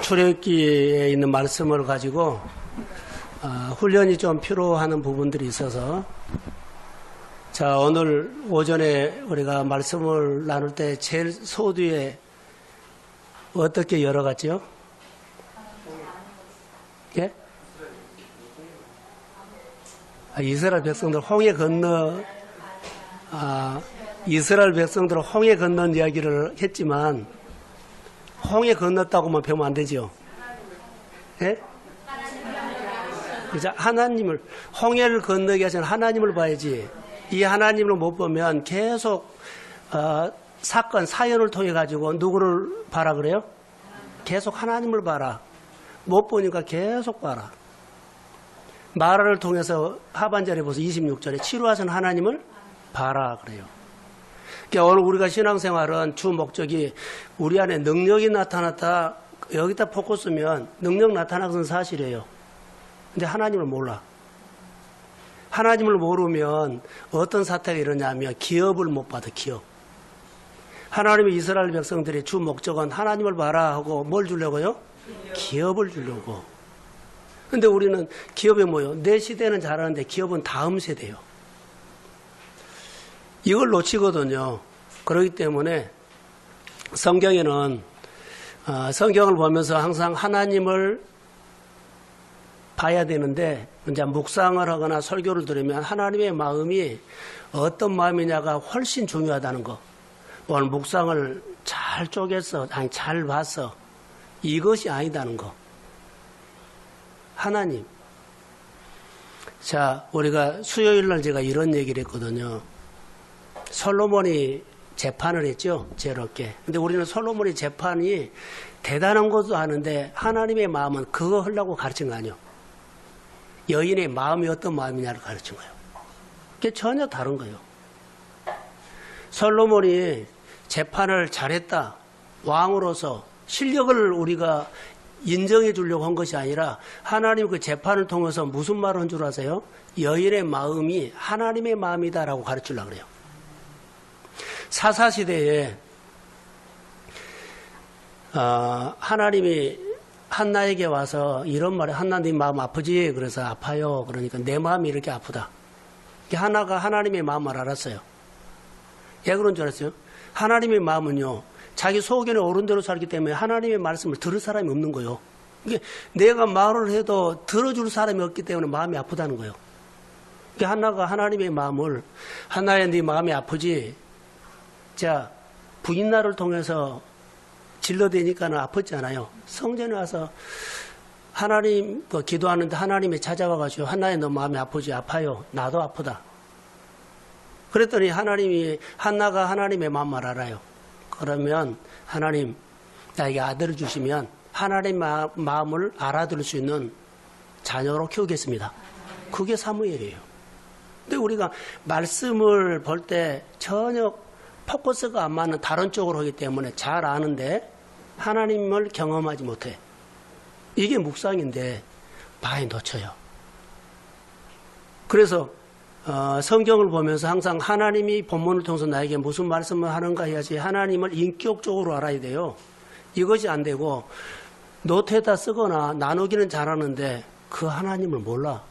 출애굽기에 있는 말씀을 가지고 훈련이 좀 필요한 부분들이 있어서 자, 오늘 오전에 우리가 말씀을 나눌 때 제일 소두에 어떻게 열어갔죠? 예? 이스라엘 백성들 홍해 건너 이스라엘 백성들 홍해 건넌 이야기를 했지만 홍해 건넜다고만 배우면 안 되죠. 예? 그죠? 하나님을 홍해를 건너게 하신 하나님을 봐야지. 이 하나님을 못 보면 계속 사건 사연을 통해 가지고 누구를 봐라 그래요? 계속 하나님을 봐라. 못 보니까 계속 봐라. 마라를 통해서 하반절에 보세요. 26절에 치료하신 하나님을 봐라 그래요. 그러니까 오늘 우리가 신앙생활은 주 목적이 우리 안에 능력이 나타났다. 여기다 포커스면 능력 나타나는 것은 사실이에요. 근데 하나님을 몰라. 하나님을 모르면 어떤 사태가 일어나냐면 기업을 못 받아. 기업. 하나님의 이스라엘 백성들의 주 목적은 하나님을 봐라 하고 뭘 주려고요? 기업을 주려고. 근데 우리는 기업이 뭐예요? 내 시대는 잘하는데 기업은 다음 세대예요. 이걸 놓치거든요. 그렇기 때문에 성경에는 성경을 보면서 항상 하나님을 봐야 되는데 이제 묵상을 하거나 설교를 들으면 하나님의 마음이 어떤 마음이냐가 훨씬 중요하다는 거. 오늘 묵상을 잘 쪼개서 잘 봐서 이것이 아니다는 거. 하나님. 자, 우리가 수요일 날 제가 이런 얘기를 했거든요. 솔로몬이 재판을 했죠. 제롭게. 근데 우리는 솔로몬의 재판이 대단한 것도 아는데 하나님의 마음은 그거 하려고 가르친 거 아니에요. 여인의 마음이 어떤 마음이냐를 가르친 거예요. 그게 전혀 다른 거예요. 솔로몬이 재판을 잘했다. 왕으로서 실력을 우리가 인정해 주려고 한 것이 아니라 하나님 그 재판을 통해서 무슨 말을 한 줄 아세요? 여인의 마음이 하나님의 마음이다라고 가르치려고 그래요. 사사시대에 하나님이 한나에게 와서 이런 말에 한나 네 마음 아프지? 그래서 아파요. 그러니까 내 마음이 이렇게 아프다. 한나가 하나님의 마음을 알았어요. 왜 그런 줄 알았어요? 하나님의 마음은요. 자기 소견에 옳은 대로 살기 때문에 하나님의 말씀을 들을 사람이 없는 거예요. 이게 내가 말을 해도 들어줄 사람이 없기 때문에 마음이 아프다는 거예요. 그러니까 한나가 하나님의 마음을 한나야 네 마음이 아프지? 자, 부인나를 통해서 질러대니까는 아팠잖아요. 성전에 와서 하나님 기도하는데 하나님이 찾아와가지고 한나야 너 마음이 아프지? 아파요. 나도 아프다. 그랬더니 하나님이 한나가 하나님의 마음을 알아요. 그러면 하나님 나에게 아들을 주시면 하나님의 마음을 알아들을 수 있는 자녀로 키우겠습니다. 그게 사무엘이에요. 근데 우리가 말씀을 볼 때 전혀 포커스가 안 맞는 다른 쪽으로 하기 때문에 잘 아는데 하나님을 경험하지 못해. 이게 묵상인데 많이 놓쳐요. 그래서 성경을 보면서 항상 하나님이 본문을 통해서 나에게 무슨 말씀을 하는가 해야지 하나님을 인격적으로 알아야 돼요. 이것이 안 되고 노트에다 쓰거나 나누기는 잘하는데 그 하나님을 몰라.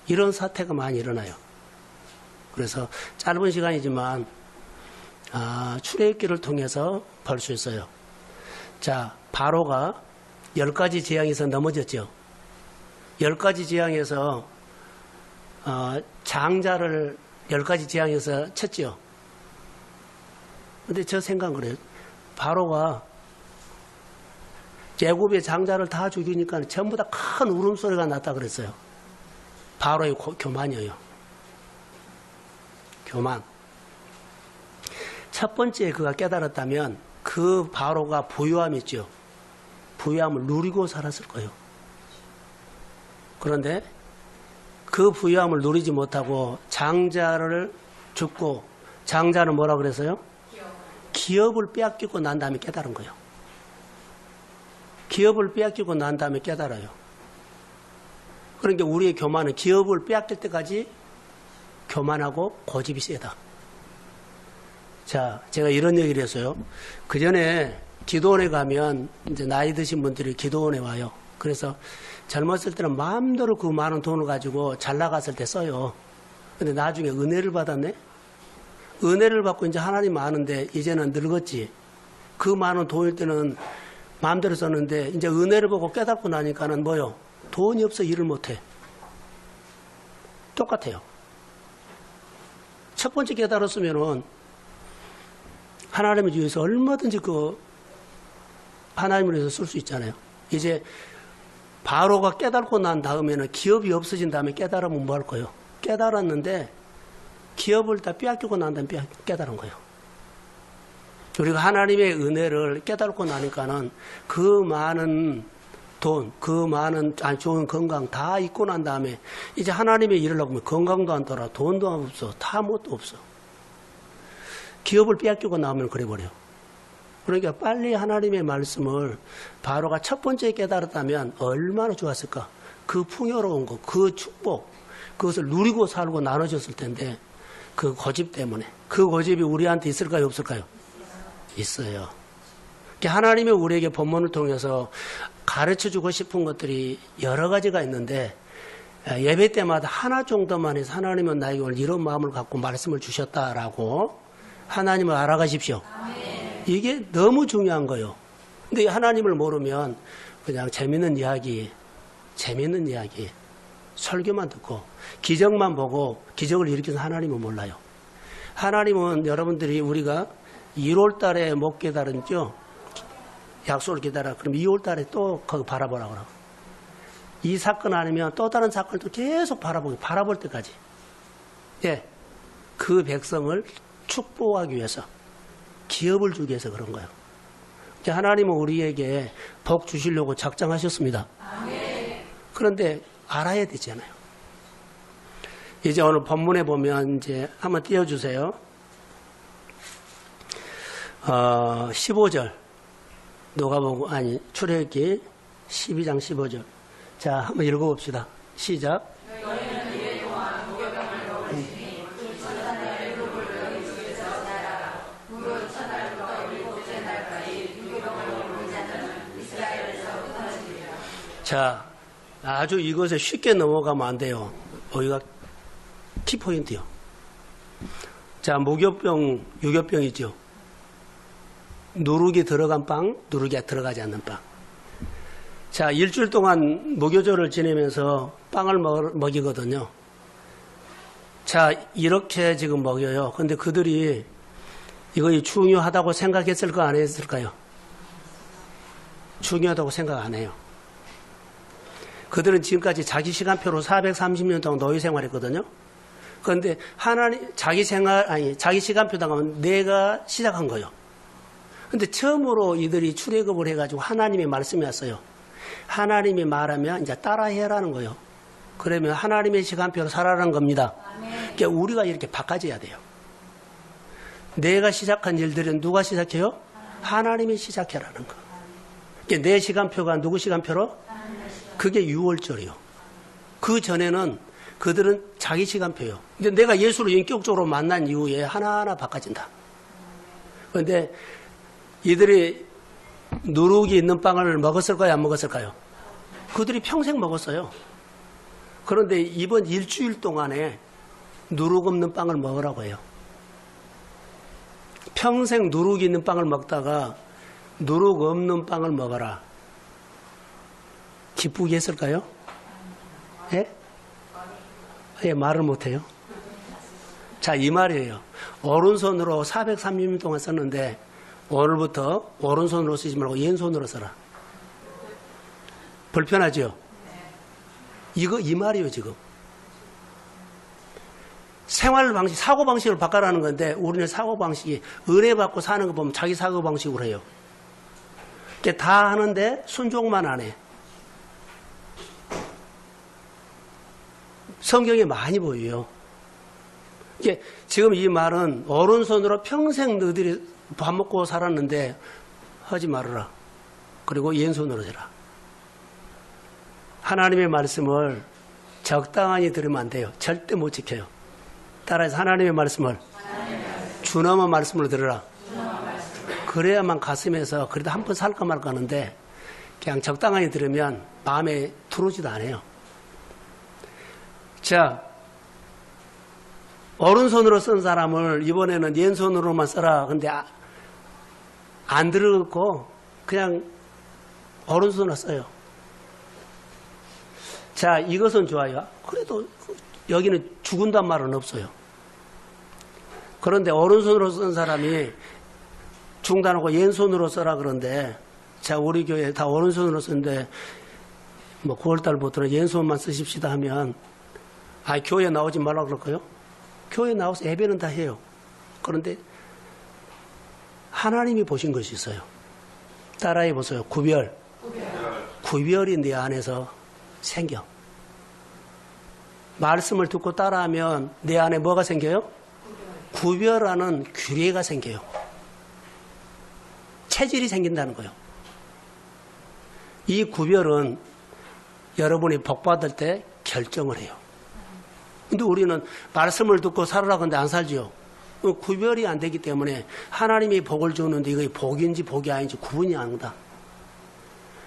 이런 사태가 많이 일어나요. 그래서 짧은 시간이지만 출애굽기를 통해서 볼 수 있어요. 자, 바로가 10가지 재앙에서 넘어졌죠. 10가지 재앙에서 장자를 10가지 재앙에서 쳤죠. 근데 저 생각은 그래요. 바로가 제국의 장자를 다 죽이니까 전부 다 큰 울음소리가 났다 그랬어요. 바로의 교만이에요. 교만. 첫 번째 그가 깨달았다면 그 바로가 부유함이 있죠. 부유함을 누리고 살았을 거예요. 그런데 그 부유함을 누리지 못하고 장자를 죽고 장자는 뭐라 그랬어요? 기업을 빼앗기고 난 다음에 깨달은 거예요. 기업을 빼앗기고 난 다음에 깨달아요. 그러니까 우리의 교만은 기업을 빼앗길 때까지 교만하고 고집이 세다. 자, 제가 이런 얘기를 했어요. 그 전에 기도원에 가면 이제 나이 드신 분들이 기도원에 와요. 그래서 젊었을 때는 마음대로 그 많은 돈을 가지고 잘 나갔을 때 써요. 근데 나중에 은혜를 받았네? 은혜를 받고 이제 하나님 아는데 이제는 늙었지. 그 많은 돈일 때는 마음대로 썼는데 이제 은혜를 보고 깨닫고 나니까는 뭐요? 돈이 없어 일을 못해. 똑같아요. 첫 번째 깨달았으면은 하나님을 위해서 얼마든지 그 하나님을 위해서 쓸 수 있잖아요. 이제 바로가 깨닫고 난 다음에는 기업이 없어진 다음에 깨달으면 뭐 할 거예요? 깨달았는데 기업을 다 빼앗기고 난 다음에 깨달은 거예요. 우리가 하나님의 은혜를 깨닫고 나니까는 그 많은 돈, 그 많은 좋은 건강 다 잊고 난 다음에 이제 하나님의 일을 하면 건강도 안 돌아, 돈도 없어, 다 뭣도 없어. 기업을 빼앗기고 나면 그래버려. 그러니까 빨리 하나님의 말씀을 바로가 첫 번째 깨달았다면 얼마나 좋았을까. 그 풍요로운 것, 그 축복, 그것을 누리고 살고 나눠졌을 텐데 그 고집 때문에. 그 고집이 우리한테 있을까요, 없을까요? 있어요. 하나님의 우리에게 본문을 통해서 가르쳐주고 싶은 것들이 여러 가지가 있는데 예배 때마다 하나 정도만 해서 하나님은 나에게 오늘 이런 마음을 갖고 말씀을 주셨다라고 하나님을 알아가십시오. 이게 너무 중요한 거예요. 근데 하나님을 모르면 그냥 재밌는 이야기, 설교만 듣고 기적만 보고 기적을 일으키는 하나님은 몰라요. 하나님은 여러분들이 우리가 1월 달에 못 깨달았죠? 약속을 기다려. 그럼 2월 달에 또 거기 바라보라고 그러고. 이 사건 아니면 또 다른 사건을 또 계속 바라볼 때까지. 예. 그 백성을 축복하기 위해서, 기업을 주기 위해서 그런 거예요. 하나님은 우리에게 복 주시려고 작정하셨습니다. 그런데 알아야 되잖아요. 이제 오늘 본문에 보면 이제 한번 띄워주세요. 15절. 누가복음 출애굽기 12장 15절. 자, 한번 읽어봅시다. 시작. 자, 아주 이것에 쉽게 넘어가면 안 돼요. 여기가 키포인트요. 자, 무교병, 유교병이죠. 누룩이 들어간 빵, 누룩이 들어가지 않는 빵. 자, 일주일 동안 무교절을 지내면서 빵을 먹이거든요. 자, 이렇게 지금 먹여요. 근데 그들이 이거 중요하다고 생각했을까, 안 했을까요? 중요하다고 생각 안 해요. 그들은 지금까지 자기 시간표로 430년 동안 노예 생활했거든요. 그런데 자기 시간표다가 내가 시작한 거예요. 근데 처음으로 이들이 출애굽을 해가지고 하나님의 말씀이 왔어요. 하나님이 말하면 이제 따라해라는 거예요. 그러면 하나님의 시간표로 살아라는 겁니다. 그러니까 우리가 이렇게 바꿔줘야 돼요. 내가 시작한 일들은 누가 시작해요? 하나님이 시작해라는 거. 그러니까 내 시간표가 누구 시간표로? 그게 6월절이요. 그 전에는 그들은 자기 시간표요. 근데 내가 예수를 인격적으로 만난 이후에 하나하나 바꿔진다. 그런데 이들이 누룩이 있는 빵을 먹었을까요? 안 먹었을까요? 그들이 평생 먹었어요. 그런데 이번 일주일 동안에 누룩 없는 빵을 먹으라고 해요. 평생 누룩이 있는 빵을 먹다가 누룩 없는 빵을 먹어라. 기쁘게 했을까요? 예? 예, 말을 못해요. 자, 이 말이에요. 오른손으로 430년 동안 썼는데 오늘부터 오른손으로 쓰지 말고 왼손으로 써라. 불편하죠? 이 말이에요, 지금. 생활 방식, 사고 방식을 바꿔라는 건데 우리는 사고 방식이 은혜 받고 사는 거 보면 자기 사고 방식으로 해요. 다 하는데 순종만 안 해. 성경에 많이 보여요. 지금 이 말은 오른손으로 평생 너희들이 밥 먹고 살았는데 하지 말아라. 그리고 왼손으로 해라. 하나님의 말씀을 적당히 들으면 안 돼요. 절대 못 지켜요. 따라서 하나님의 말씀을 준엄한 말씀으로 들으라. 그래야만 가슴에서 그래도 한 번 살까 말까 하는데 그냥 적당하게 들으면 마음에 들어오지도 않아요. 자, 오른손으로 쓴 사람을 이번에는 왼손으로만 써라. 근데 안 들었고 그냥 오른손으로 써요. 자, 이것은 좋아요. 그래도 여기는 죽은단 말은 없어요. 그런데 오른손으로 쓴 사람이 중단하고 왼손으로 써라 그런데, 자, 우리 교회 다 오른손으로 쓰는데 뭐 9월달부터는 왼손만 쓰십시다 하면 교회 나오지 말라 그럴까요? 교회 나와서 예배는 다 해요. 그런데 하나님이 보신 것이 있어요. 따라해 보세요. 구별. 구별이 내 안에서 생겨. 말씀을 듣고 따라하면 내 안에 뭐가 생겨요? 구별하는 규례가 생겨요. 체질이 생긴다는 거예요. 이 구별은 여러분이 복받을 때 결정을 해요. 근데 우리는 말씀을 듣고 살으라고 하는데 안 살지요. 구별이 안 되기 때문에 하나님이 복을 주는데 이게 복인지 복이 아닌지 구분이 안 된다.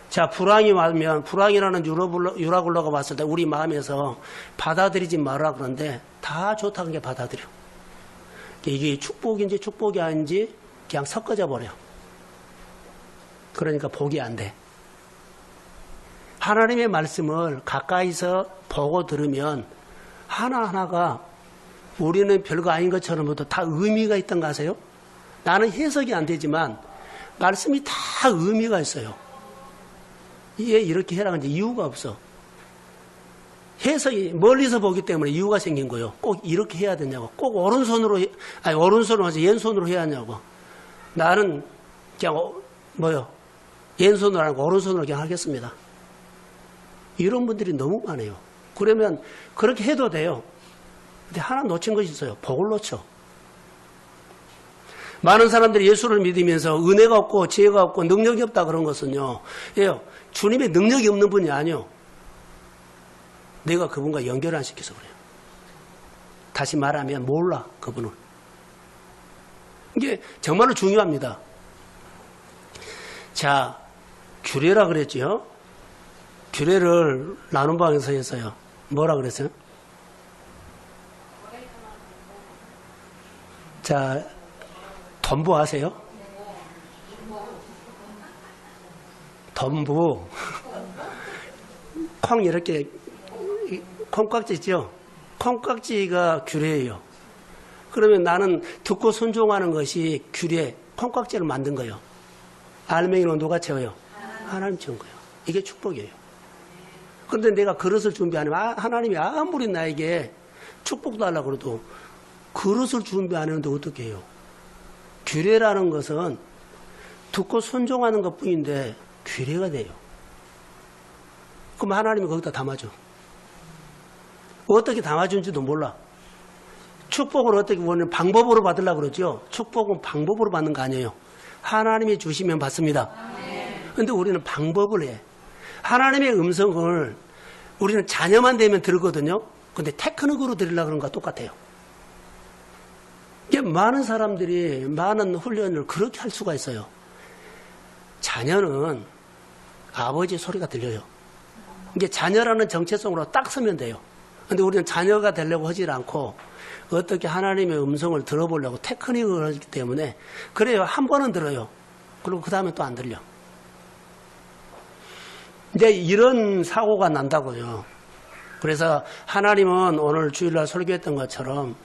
자, 불황이 와면 불황이라는 유라굴로가 왔을 때 우리 마음에서 받아들이지 마라 그러는데 다 좋다는 게 받아들여. 이게 축복인지 축복이 아닌지 그냥 섞어져 버려. 그러니까 복이 안 돼. 하나님의 말씀을 가까이서 보고 들으면 하나하나가 우리는 별거 아닌 것처럼도 다 의미가 있던 거 아세요? 나는 해석이 안 되지만 말씀이 다 의미가 있어요. 이게 이렇게 해라 하는데 이유가 없어. 해석이 멀리서 보기 때문에 이유가 생긴 거예요. 꼭 이렇게 해야 되냐고. 꼭 오른손으로 하지 왼손으로 해야 하냐고. 나는 그냥 왼손으로 안 하고 오른손으로 그냥 하겠습니다. 이런 분들이 너무 많아요. 그러면 그렇게 해도 돼요. 근데 하나 놓친 것이 있어요. 복을 놓쳐. 많은 사람들이 예수를 믿으면서 은혜가 없고 지혜가 없고 능력이 없다 그런 것은요. 주님의 능력이 없는 분이 아니요. 내가 그분과 연결 안 시켜서 그래요. 다시 말하면 몰라 그분은. 이게 정말로 중요합니다. 자, 규례라 그랬죠. 규례를 나눔방에서 했어요. 뭐라 그랬어요? 자, 덤부 아세요? 덤부. 콩 이렇게 콩깍지 있죠? 콩깍지가 규례예요. 그러면 나는 듣고 순종하는 것이 규례, 콩깍지를 만든 거예요. 알맹이는 누가 채워요? 하나님 채운 거예요. 이게 축복이에요. 그런데 내가 그릇을 준비 안 하면 하나님이 아무리 나에게 축복 달라고 그래도 그릇을 준비 안 했는데 어떻게 해요? 규례라는 것은 듣고 순종하는 것뿐인데 규례가 돼요. 그럼 하나님이 거기다 담아줘. 어떻게 담아준지도 몰라. 축복을 어떻게 원하는 방법으로 받으려고 그러죠. 축복은 방법으로 받는 거 아니에요. 하나님이 주시면 받습니다. 그런데 우리는 방법을 해. 하나님의 음성을 우리는 자녀만 되면 들거든요. 근데 테크닉으로 들으려고 그런 거와 똑같아요. 이게 많은 사람들이 많은 훈련을 그렇게 할 수가 있어요. 자녀는 아버지 소리가 들려요. 이게 자녀라는 정체성으로 딱 서면 돼요. 근데 우리는 자녀가 되려고 하지 않고 어떻게 하나님의 음성을 들어보려고 테크닉을 하기 때문에 그래요. 한 번은 들어요. 그리고 그 다음에 또 안 들려. 이제 이런 사고가 난다고요. 그래서 하나님은 오늘 주일날 설교했던 것처럼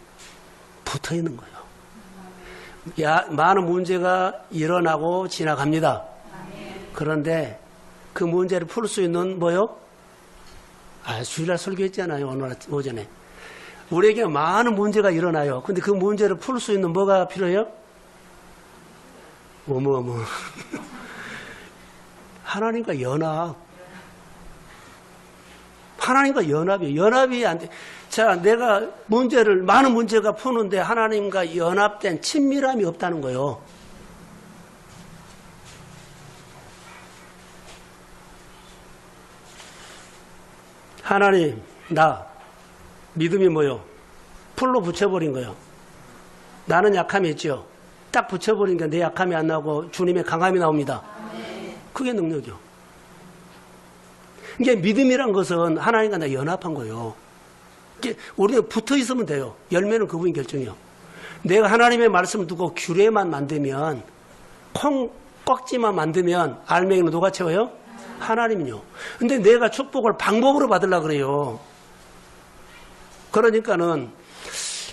붙어 있는 거예요. 많은 문제가 일어나고 지나갑니다. 그런데 그 문제를 풀 수 있는 뭐요? 주일날 설교했잖아요. 오늘 오전에. 우리에게 많은 문제가 일어나요. 근데 그 문제를 풀 수 있는 뭐가 필요해요? 하나님과 연합. 하나님과 연합이에요. 연합이 안 돼. 자, 내가 많은 문제가 푸는데 하나님과 연합된 친밀함이 없다는 거예요. 하나님, 믿음이 뭐요? 풀로 붙여버린 거예요. 나는 약함이 있죠. 딱 붙여버리니까 내 약함이 안 나오고 주님의 강함이 나옵니다. 그게 능력이요. 이게 믿음이란 것은 하나님과 나 연합한 거예요. 이게 우리는 붙어 있으면 돼요. 열매는 그분이 결정해요. 내가 하나님의 말씀을 두고 규례만 만들면, 콩 꺽지만 만들면 알맹이는 누가 채워요? 하나님요. 근데 내가 축복을 방법으로 받으려고 그래요. 그러니까는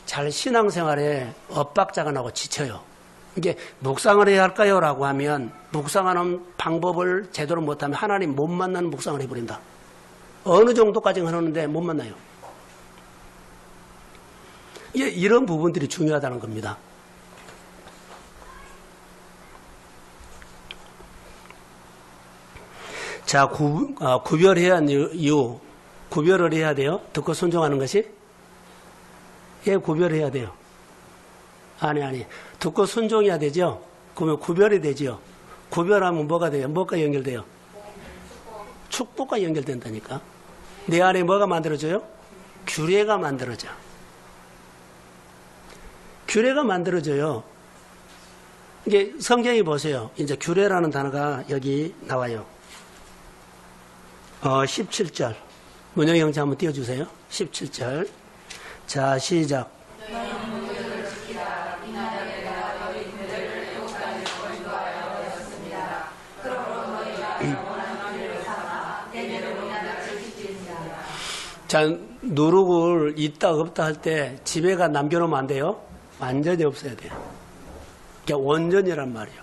잘 신앙생활에 엇박자가 나고 지쳐요. 이게 묵상을 해야 할까요? 라고 하면 묵상하는 방법을 제대로 못하면 하나님 못 만나는 묵상을 해버린다. 어느 정도까지는 하는데 못 만나요. 이런 부분들이 중요하다는 겁니다. 자, 구별해야 하는 이유. 구별을 해야 돼요. 듣고 순종하는 것이. 예, 구별해야 돼요. 아니. 듣고 순종해야 되죠. 그러면 구별이 되죠. 구별하면 뭐가 돼요? 뭐가 연결돼요? 축복과 연결된다니까. 내 안에 뭐가 만들어져요? 규례가 만들어져. 규례가 만들어져요. 이게 성경에 보세요. 이제 규례라는 단어가 여기 나와요. 17절. 문영이 형제 한번 띄워주세요. 17절. 자, 시작. 자, 누룩을 있다 없다 할 때 집에가 남겨놓으면 안 돼요. 완전히 없어야 돼요. 그게 원전이란 말이에요.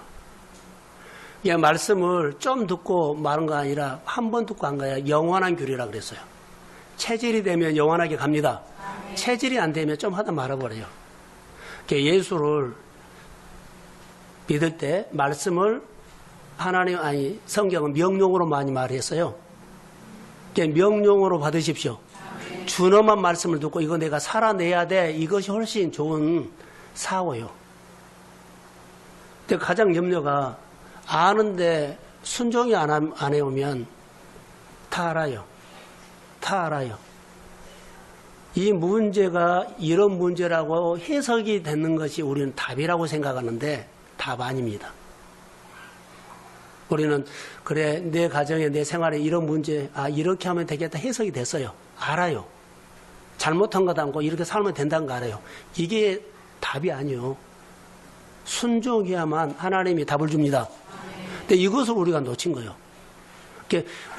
그냥 말씀을 좀 듣고 마는 거 아니라 한 번 듣고 한 거야. 영원한 규례라 그랬어요. 체질이 되면 영원하게 갑니다. 체질이 안 되면 좀 하다 말아버려요. 예수를 믿을 때 말씀을 성경은 명령으로 많이 말했어요. 명령으로 받으십시오. 준엄한 말씀을 듣고 이거 내가 살아내야 돼. 이것이 훨씬 좋은 사고요. 근데 가장 염려가 아는데 순종이 안 해오면 다 알아요. 다 알아요. 이 문제가 이런 문제라고 해석이 되는 것이 우리는 답이라고 생각하는데 답 아닙니다. 우리는 그래 내 가정에 내 생활에 이런 문제 이렇게 하면 되겠다 해석이 됐어요. 알아요. 잘못한 것도 않고 이렇게 살면 된다는 거 알아요. 이게 답이 아니에요. 순종해야만 하나님이 답을 줍니다. 근데 이것을 우리가 놓친 거예요.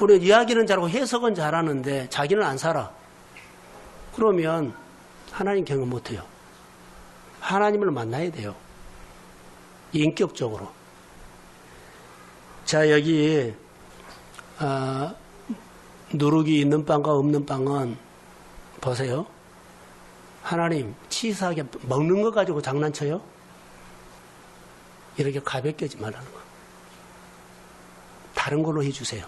우리는 이야기는 잘하고 해석은 잘하는데 자기는 안 살아. 그러면 하나님 경험 못해요. 하나님을 만나야 돼요. 인격적으로. 자, 여기 누룩이 있는 빵과 없는 빵은 보세요. 하나님 치사하게 먹는 거 가지고 장난쳐요? 이렇게 가볍게 하지 말라는 거. 다른 걸로 해주세요.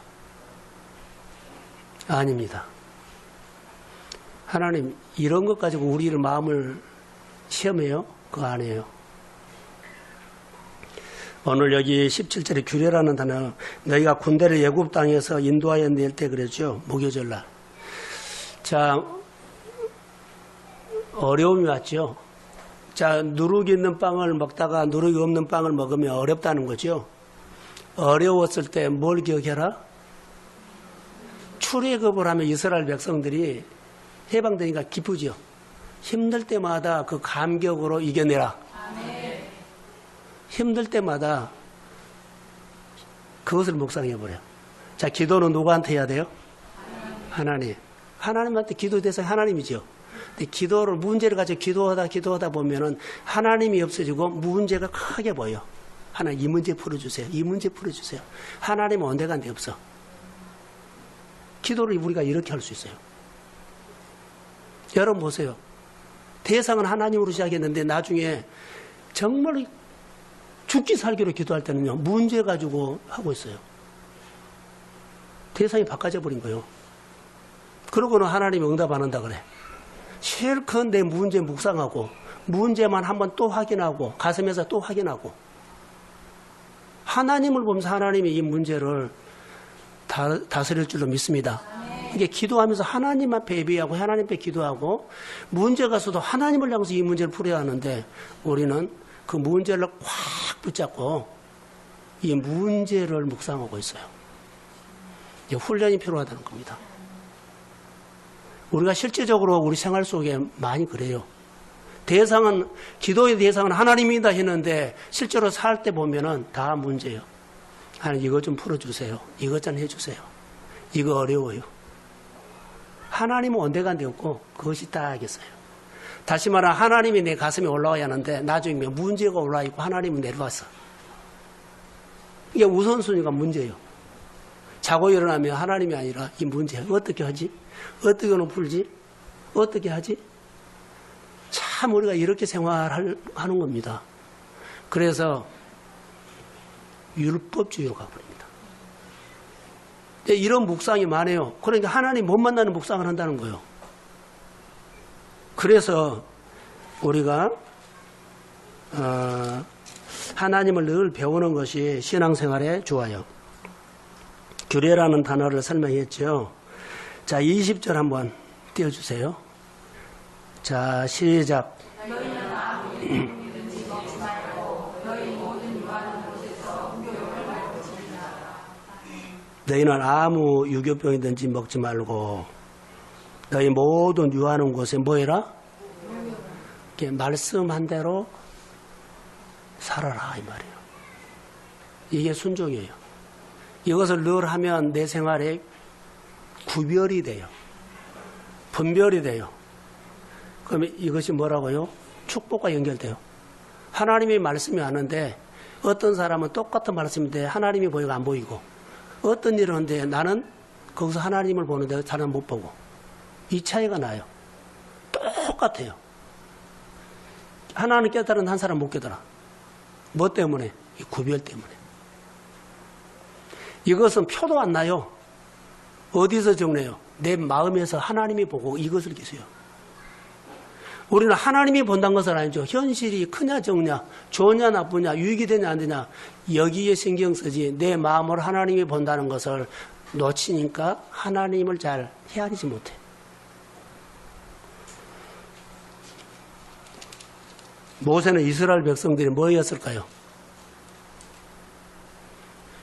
아닙니다. 하나님 이런 것 가지고 우리를 마음을 시험해요? 그거 아니에요. 오늘 여기 17절에 규례라는 단어, 너희가 군대를 애굽 땅에서 인도하여 낼 때 그랬죠. 목요절날. 자, 어려움이 왔죠. 자, 누룩이 있는 빵을 먹다가 누룩이 없는 빵을 먹으면 어렵다는 거죠. 어려웠을 때 뭘 기억해라? 출애굽을 하면 이스라엘 백성들이 해방되니까 기쁘죠. 힘들 때마다 그 감격으로 이겨내라. 힘들 때마다 그것을 묵상해버려. 자, 기도는 누구한테 해야 돼요? 하나님. 하나님한테 기도 대상이 하나님이죠. 근데 기도를, 문제를 가지고 기도하다 보면은 하나님이 없어지고 문제가 크게 보여. 하나님, 이 문제 풀어주세요. 이 문제 풀어주세요. 하나님은 언제간데 없어. 기도를 우리가 이렇게 할 수 있어요. 여러분 보세요. 대상은 하나님으로 시작했는데 나중에 정말 죽기 살기로 기도할 때는요, 문제 가지고 하고 있어요. 대상이 바꿔져 버린 거예요. 그러고는 하나님이 응답 안 한다 그래. 실컷 내 문제 묵상하고 문제만 한번 또 확인하고 가슴에서 또 확인하고 하나님을 보면서 하나님이 이 문제를 다스릴 줄로 믿습니다. 이게 기도하면서 하나님 앞에 예배하고 하나님 앞에 기도하고 문제가 있어도 하나님을 향해서 이 문제를 풀어야 하는데 우리는 그 문제를 꽉 붙잡고 이 문제를 묵상하고 있어요. 이제 훈련이 필요하다는 겁니다. 우리가 실제적으로 우리 생활 속에 많이 그래요. 대상은, 기도의 대상은 하나님이다 했는데 실제로 살 때 보면은 다 문제예요. 하나님 이거 좀 풀어주세요. 이것 좀 해주세요. 이거 어려워요. 하나님은 언제간데 없고 그것이 딱이겠어요. 다시 말하면 하나님이 내 가슴에 올라와야 하는데 나중에 문제가 올라와 있고 하나님은 내려왔어. 이게 우선순위가 문제예요. 자고 일어나면 하나님이 아니라 이 문제 어떻게 하지? 어떻게 풀지? 어떻게 하지? 참 우리가 이렇게 생활하는 겁니다. 그래서 율법주의로 가버립니다. 이런 묵상이 많아요. 그러니까 하나님 못 만나는 묵상을 한다는 거예요. 그래서 우리가 하나님을 늘 배우는 것이 신앙생활에 좋아요. 규례라는 단어를 설명했죠. 자, 20절 한번 띄워주세요. 자, 시작. 너희는 아무 유교병이든지 먹지 말고 너희 모든 유하는 곳에 뭐 해라? 말씀한 대로 살아라 이 말이에요. 이게 순종이에요. 이것을 늘 하면 내 생활에 구별이 돼요. 분별이 돼요. 그러면 이것이 뭐라고요? 축복과 연결돼요. 하나님의 말씀이 아는데 어떤 사람은 똑같은 말씀인데 하나님이 보이고 안 보이고 어떤 일을 하는데 나는 거기서 하나님을 보는데 다른 못 보고 이 차이가 나요. 똑같아요. 하나는 깨달은 한 사람 못 깨달아. 뭐 때문에? 이 구별 때문에. 이것은 표도 안 나요. 어디서 정해요? 내 마음에서 하나님이 보고 이것을 계세요. 우리는 하나님이 본다는 것은 아니죠. 현실이 크냐 적냐, 좋냐 나쁘냐, 유익이 되냐 안 되냐 여기에 신경 쓰지 내 마음으로 하나님이 본다는 것을 놓치니까 하나님을 잘 헤아리지 못해. 모세는 이스라엘 백성들이 뭐였을까요?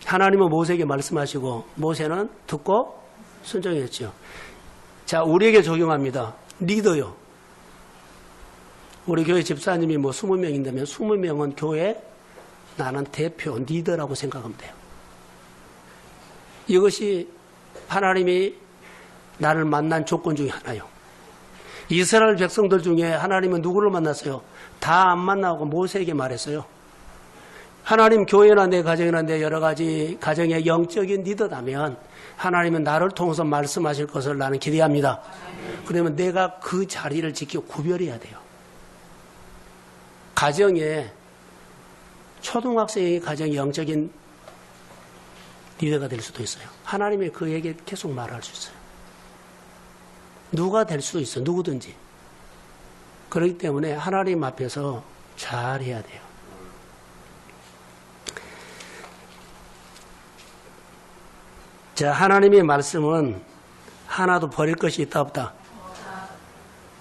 하나님은 모세에게 말씀하시고 모세는 듣고 순종했죠. 자, 우리에게 적용합니다. 리더요. 우리 교회 집사님이 뭐 20명인다면 20명은 교회 나는 대표, 리더라고 생각하면 돼요. 이것이 하나님이 나를 만난 조건 중에 하나예요. 이스라엘 백성들 중에 하나님은 누구를 만났어요? 다 안 만나고 모세에게 말했어요. 하나님 교회나 내 가정이나 내 여러 가지 가정의 영적인 리더라면 하나님은 나를 통해서 말씀하실 것을 나는 기대합니다. 그러면 내가 그 자리를 지키고 구별해야 돼요. 가정에 초등학생의 가정의 영적인 리더가 될 수도 있어요. 하나님이 그에게 계속 말할 수 있어요. 누가 될 수도 있어요. 누구든지. 그렇기 때문에 하나님 앞에서 잘 해야 돼요. 자, 하나님의 말씀은 하나도 버릴 것이 있다 없다?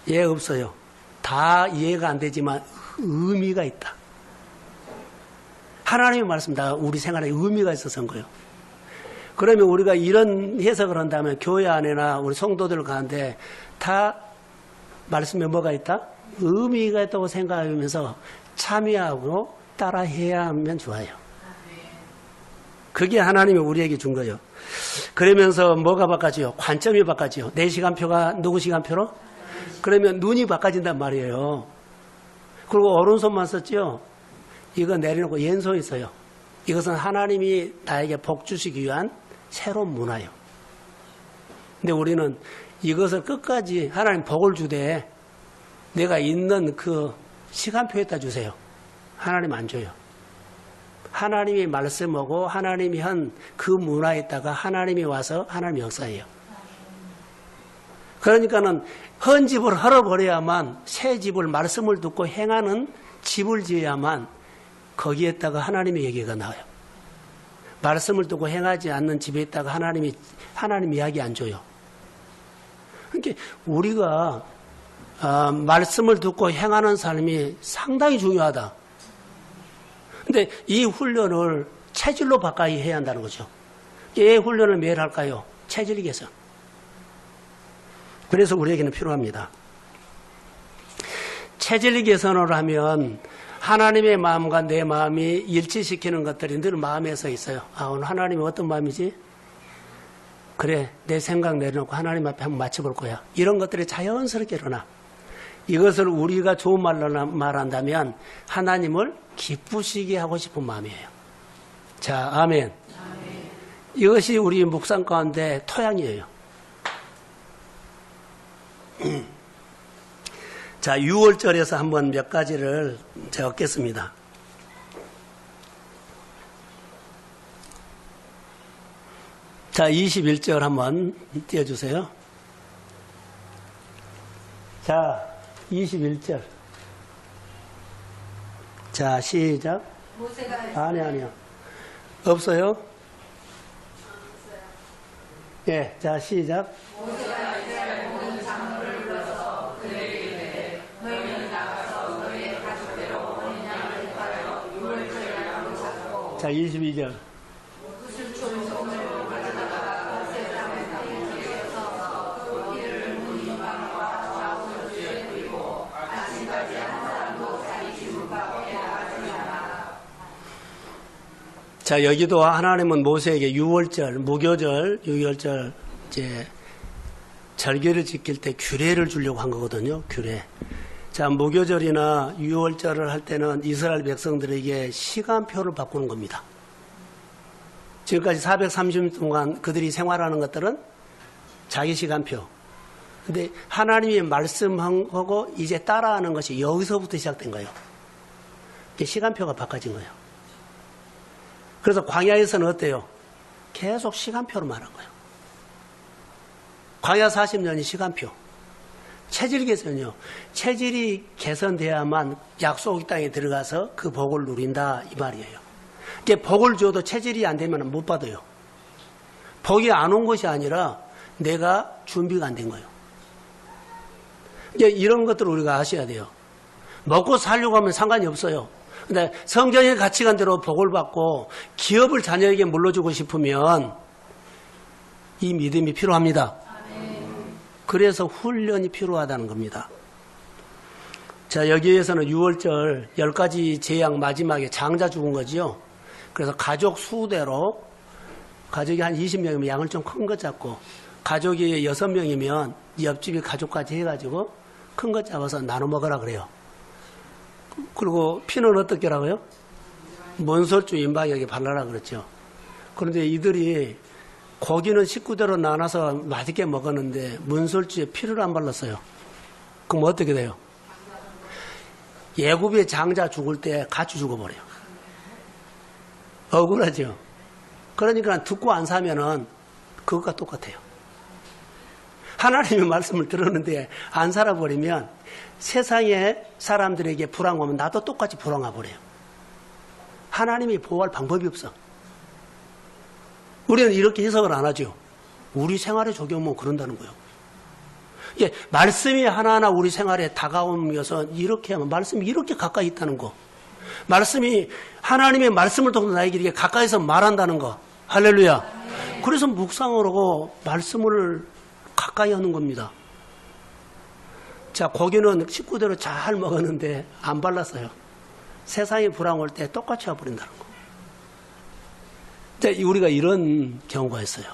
예, 없어요. 다 이해가 안 되지만 의미가 있다. 하나님의 말씀 다 우리 생활에 의미가 있어서 한 거예요. 그러면 우리가 이런 해석을 한다면 교회 안에나 우리 성도들 가운데 다 말씀에 뭐가 있다? 의미가 있다고 생각하면서 참여하고 따라해야 하면 좋아요. 그게 하나님이 우리에게 준 거예요. 그러면서 뭐가 바꿔져요? 관점이 바꿔져요. 내 시간표가 누구 시간표로? 그러면 눈이 바꿔진단 말이에요. 그리고 오른손만 썼죠? 이거 내려놓고 왼손이 있어요. 이것은 하나님이 나에게 복 주시기 위한 새로운 문화예요. 근데 우리는 이것을 끝까지 하나님 복을 주되 내가 있는 그 시간표에다 주세요. 하나님 안 줘요. 하나님이 말씀하고 하나님이 한 그 문화에다가 하나님이 와서 하나님 역사예요. 그러니까는 헌 집을 헐어버려야만 새 집을 말씀을 듣고 행하는 집을 지어야만 거기에다가 하나님의 얘기가 나와요. 말씀을 듣고 행하지 않는 집에다가 하나님 이야기 안 줘요. 그러니까 우리가 말씀을 듣고 행하는 삶이 상당히 중요하다. 근데 이 훈련을 체질로 가까이 해야 한다는 거죠. 이 훈련을 매일 할까요? 체질 개선. 그래서 우리에게는 필요합니다. 체질 개선을 하면 하나님의 마음과 내 마음이 일치시키는 것들이 늘 마음에서 있어요. 아, 오늘 하나님이 어떤 마음이지? 그래, 내 생각 내려놓고 하나님 앞에 한번 맞춰볼 거야. 이런 것들이 자연스럽게 일어나. 이것을 우리가 좋은 말로 말한다면 하나님을 기쁘시게 하고 싶은 마음이에요. 자, 아멘. 이것이 우리 묵상 가운데 토양이에요. 자, 6월절에서 한번 몇 가지를 제가 얻겠습니다. 자, 21절 한번 띄워주세요. 자, 21절. 자, 시작. 아니요. 없어요? 예, 자, 시작. 자, 22절. 자, 여기도 하나님은 모세에게 6월절, 무교절, 6월절, 이제, 절기를 지킬 때 규례를 주려고 한 거거든요, 규례. 자, 무교절이나 6월절을 할 때는 이스라엘 백성들에게 시간표를 바꾸는 겁니다. 지금까지 430년 동안 그들이 생활하는 것들은 자기 시간표. 근데 하나님이 말씀하고 이제 따라하는 것이 여기서부터 시작된 거예요. 시간표가 바꿔진 거예요. 그래서 광야에서는 어때요? 계속 시간표로 말한 거예요. 광야 40년이 시간표. 체질 개선이요. 체질이 개선돼야만 약속 땅에 들어가서 그 복을 누린다 이 말이에요. 이게 복을 줘도 체질이 안 되면 못 받아요. 복이 안 온 것이 아니라 내가 준비가 안 된 거예요. 이런 것들을 우리가 아셔야 돼요. 먹고 살려고 하면 상관이 없어요. 근데 성경의 가치관대로 복을 받고 기업을 자녀에게 물려주고 싶으면 이 믿음이 필요합니다. 그래서 훈련이 필요하다는 겁니다. 자, 여기에서는 6월절 10가지 재앙 마지막에 장자 죽은 거지요. 그래서 가족 수대로 가족이 한 20명이면 양을 좀 큰 거 잡고 가족이 6명이면 옆집이 가족까지 해가지고 큰 거 잡아서 나눠 먹으라 그래요. 그리고 피는 어떻게 하라고요? 문설주 임박에게 발라라 그랬죠. 그런데 이들이 고기는 식구대로 나눠서 맛있게 먹었는데 문설주에 피를 안 발랐어요. 그럼 어떻게 돼요? 예굽의 장자 죽을 때 같이 죽어버려요. 억울하죠. 그러니까 듣고 안 사면은 그것과 똑같아요. 하나님의 말씀을 들었는데 안 살아버리면 세상의 사람들에게 불황 오면 나도 똑같이 불황 와버려요. 하나님이 보호할 방법이 없어. 우리는 이렇게 해석을 안 하죠. 우리 생활에 적용하면 그런다는 거예요. 예, 말씀이 하나하나 우리 생활에 다가오면서 이렇게 하면 말씀이 이렇게 가까이 있다는 거. 말씀이 하나님의 말씀을 통해서 나에게 이렇게 가까이서 말한다는 거. 할렐루야. 그래서 묵상을 하고 말씀을 가까이 하는 겁니다. 자, 고기는 식구대로 잘 먹었는데 안 발랐어요. 세상에 불황 올 때 똑같이 와버린다는 거. 자, 우리가 이런 경우가 있어요.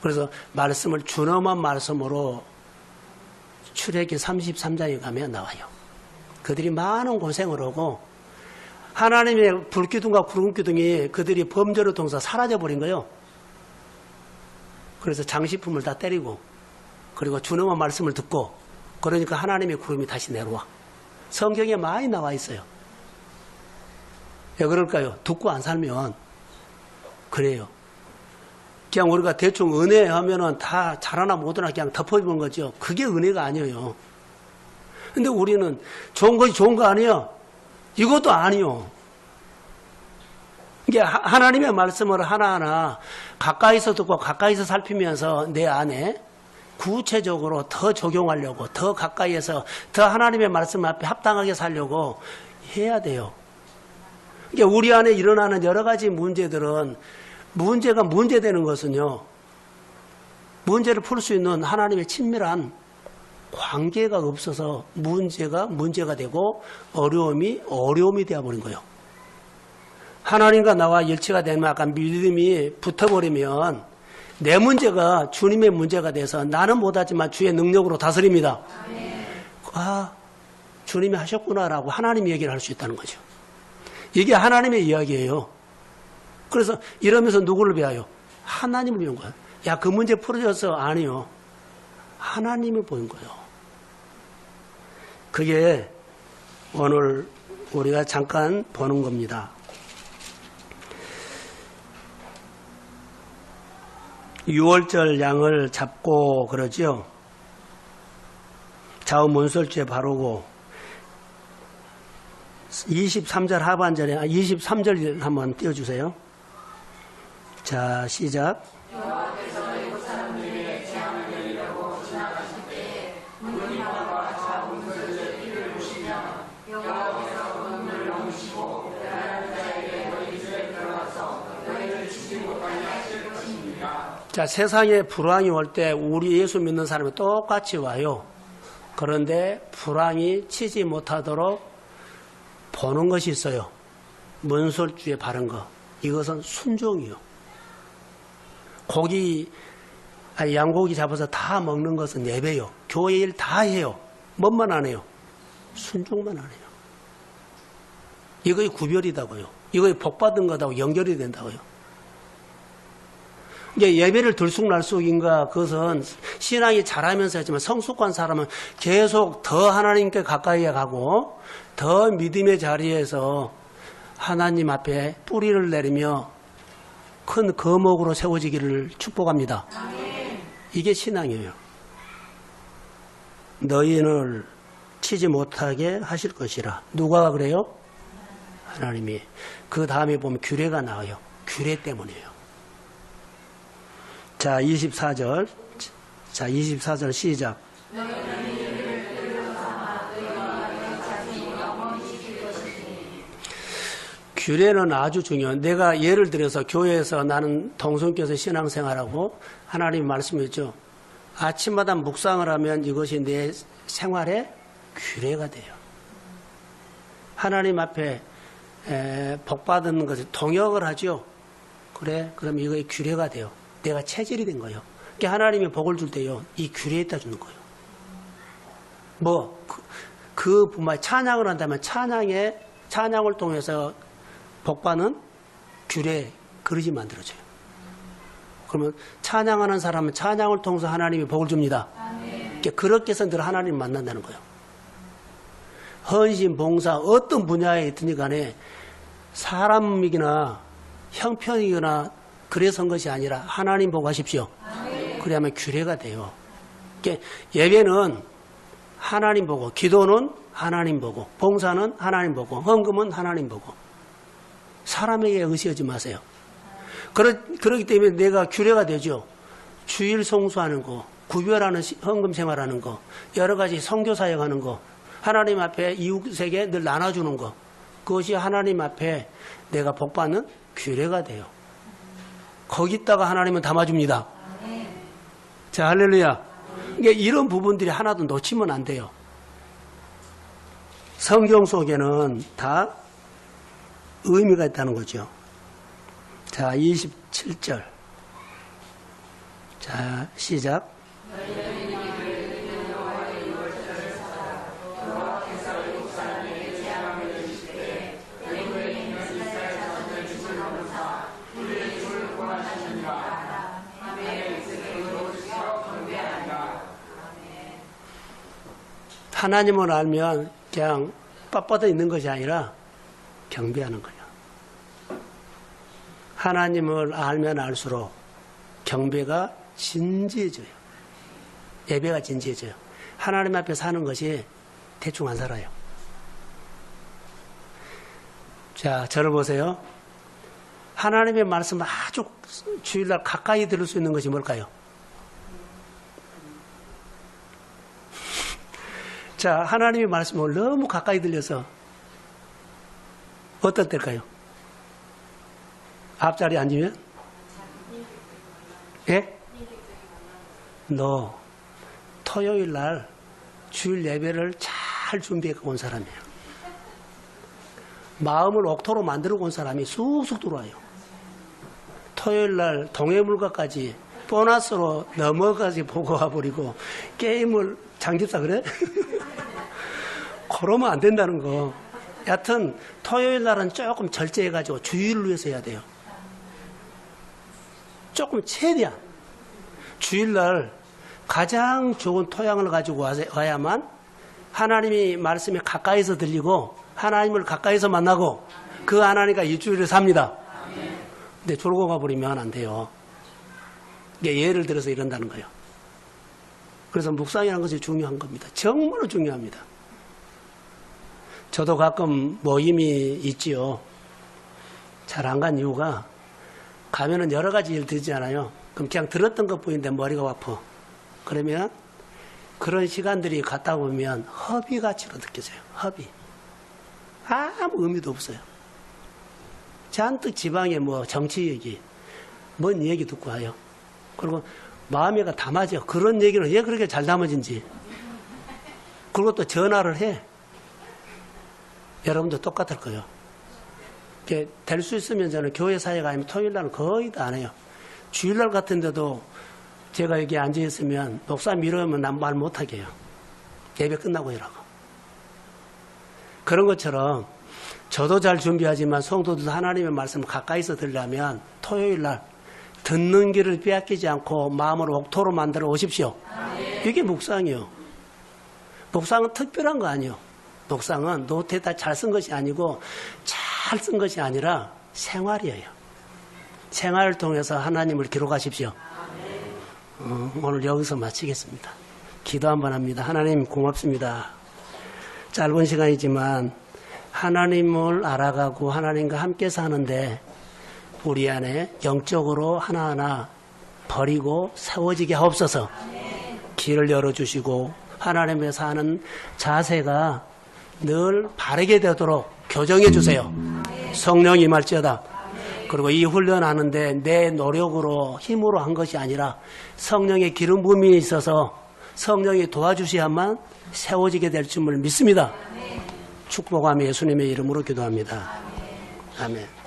그래서 말씀을 준엄한 말씀으로 출애기 33장에 가면 나와요. 그들이 많은 고생을 하고 하나님의 불기둥과 구름기둥이 그들이 범죄를 통해서 사라져버린 거예요. 그래서 장식품을 다 때리고 그리고 준엄한 말씀을 듣고 그러니까 하나님의 구름이 다시 내려와. 성경에 많이 나와 있어요. 왜 그럴까요? 듣고 안 살면 그래요. 그냥 우리가 대충 은혜 하면은 다 잘하나 못하나 그냥 덮어주는 거죠. 그게 은혜가 아니에요. 근데 우리는 좋은 것이 좋은 거 아니에요? 이것도 아니요. 이게 하나님의 말씀을 하나하나 가까이서 듣고 가까이서 살피면서 내 안에 구체적으로 더 적용하려고 더 가까이에서 더 하나님의 말씀 앞에 합당하게 살려고 해야 돼요. 그러니까 우리 안에 일어나는 여러 가지 문제들은 문제가 문제되는 것은요. 문제를 풀 수 있는 하나님의 친밀한 관계가 없어서 문제가 되고 어려움이 되어버린 거예요. 하나님과 나와 일치가 되면 약간 믿음이 붙어버리면 내 문제가 주님의 문제가 돼서 나는 못하지만 주의 능력으로 다스립니다. 아, 주님이 하셨구나라고 하나님 얘기를 할 수 있다는 거죠. 이게 하나님의 이야기예요. 그래서 이러면서 누구를 배워요? 하나님을 배운 거예요. 야, 그 문제 풀어졌어? 아니요. 하나님을 보인 거예요. 그게 오늘 우리가 잠깐 보는 겁니다. 유월절 양을 잡고 그러죠. 좌우 문설주에 바르고 23절 하반절에 23절 한번 띄워주세요. 자, 시작. 자, 세상에 불황이 올 때 우리 예수 믿는 사람이 똑같이 와요. 그런데 불황이 치지 못하도록 보는 것이 있어요. 문설주에 바른 거. 이것은 순종이요. 양고기 잡아서 다 먹는 것은 예배요. 교회 일 다 해요. 뭔만 안 해요? 순종만 안 해요. 이거의 구별이다고요. 이거의 복받은 거다고 연결이 된다고요. 이게 예배를 들쑥날쑥인가 그것은 신앙이 자라면서 했지만 성숙한 사람은 계속 더 하나님께 가까이 가고 더 믿음의 자리에서 하나님 앞에 뿌리를 내리며 큰 거목으로 세워지기를 축복합니다. 이게 신앙이에요. 너희를 치지 못하게 하실 것이라. 누가 그래요? 하나님이. 그 다음에 보면 규례가 나와요. 규례 때문이에요. 자, 24절. 자, 24절 시작. 규례는 아주 중요한. 내가 예를 들어서 교회에서 나는 동성교에서 신앙생활하고 하나님 말씀했죠. 아침마다 묵상을 하면 이것이 내 생활의 규례가 돼요. 하나님 앞에 복받은 것을 동역을 하죠. 그래, 그럼 이거의 규례가 돼요. 내가 체질이 된 거예요. 그러니까 하나님이 복을 줄 때요, 이 규례에다 주는 거예요. 그뿐만 찬양을 한다면 찬양을 통해서 복받는 규례, 그릇이 만들어져요. 그러면 찬양하는 사람은 찬양을 통해서 하나님이 복을 줍니다. 그러니까 그렇게 해서 늘 하나님을 만난다는 거예요. 헌신, 봉사, 어떤 분야에 있든지 간에 사람이거나 형편이거나 그래서 한 것이 아니라 하나님 보고 하십시오. 그래야만 규례가 돼요. 그러니까 예배는 하나님 보고, 기도는 하나님 보고, 봉사는 하나님 보고, 헌금은 하나님 보고. 사람에게 의지하지 마세요. 그렇기 때문에 내가 규례가 되죠. 주일 송수하는 거, 구별하는 헌금 생활하는 거, 여러 가지 선교 사역하는 거, 하나님 앞에 이웃에게 늘 나눠주는 거, 그것이 하나님 앞에 내가 복받는 규례가 돼요. 거기다가 하나님은 담아줍니다. 자, 할렐루야. 그러니까 이런 부분들이 하나도 놓치면 안 돼요. 성경 속에는 다 의미가 있다는 거죠. 자, 27절. 자, 시작. 하나님을 알면 그냥 빳빳해 있는 것이 아니라 경배하는 거예요. 하나님을 알면 알수록 경배가 진지해져요. 예배가 진지해져요. 하나님 앞에 사는 것이 대충 안 살아요. 자, 저를 보세요. 하나님의 말씀 아주 주일날 가까이 들을 수 있는 것이 뭘까요? 자, 하나님의 말씀을 너무 가까이 들려서 어떨 때일까요? 앞자리 앉으면? 예? 너 토요일 날 주일 예배를 잘 준비해 온 사람이에요. 마음을 옥토로 만들어 온 사람이 쑥쑥 들어와요. 토요일 날 동해물가까지 보너스로 넘어가지 보고 와버리고 게임을 장집사 그래? 그러면 안 된다는 거. 여하튼 토요일 날은 조금 절제해가지고 주일을 위해서 해야 돼요. 조금 최대한 주일날 가장 좋은 토양을 가지고 와야만 하나님이 말씀이 가까이서 들리고 하나님을 가까이서 만나고 그 하나님과 일주일을 삽니다. 근데 졸고 가버리면 안 돼요. 이게 예를 들어서 이런다는 거예요. 그래서 묵상이라는 것이 중요한 겁니다. 정말로 중요합니다. 저도 가끔 모임이 있지요. 잘 안 간 이유가 가면은 여러 가지 일 들잖아요. 그럼 그냥 들었던 것뿐인데 머리가 아파. 그러면 그런 시간들이 갔다 보면 허비가치로 느껴져요. 허비. 아무 의미도 없어요. 잔뜩 지방에 뭐 정치 얘기, 뭔 얘기 듣고 와요. 그리고 마음에가 담아져. 그런 얘기는 왜 그렇게 잘 담아진지. 그리고 또 전화를 해. 여러분도 똑같을 거예요. 될 수 있으면 저는 교회 사회가 아니면 토요일 날은 거의 다 안 해요. 주일날 같은데도 제가 여기 앉아있으면 목사 미루면 난 말 못하게 해요. 예배 끝나고 이라고. 그런 것처럼 저도 잘 준비하지만 성도들도 하나님의 말씀을 가까이서 들으려면 토요일 날 듣는 길을 빼앗기지 않고 마음을 옥토로 만들어 오십시오. 이게 묵상이에요. 묵상은 특별한 거 아니에요. 묵상은 노트에다 잘 쓴 것이 아니고 잘 쓴 것이 아니라 생활이에요. 생활을 통해서 하나님을 기록하십시오. 오늘 여기서 마치겠습니다. 기도 한번 합니다. 하나님 고맙습니다. 짧은 시간이지만 하나님을 알아가고 하나님과 함께 사는데 우리 안에 영적으로 하나하나 버리고 세워지게 하옵소서. 길을 열어주시고 하나님의 사는 자세가 늘 바르게 되도록 교정해 주세요. 성령이 임할지어다. 그리고 이 훈련하는데 내 노력으로 힘으로 한 것이 아니라 성령의 기름 부음이 있어서 성령이 도와주셔야만 세워지게 될 줄을 믿습니다. 축복하며 예수님의 이름으로 기도합니다. 아멘.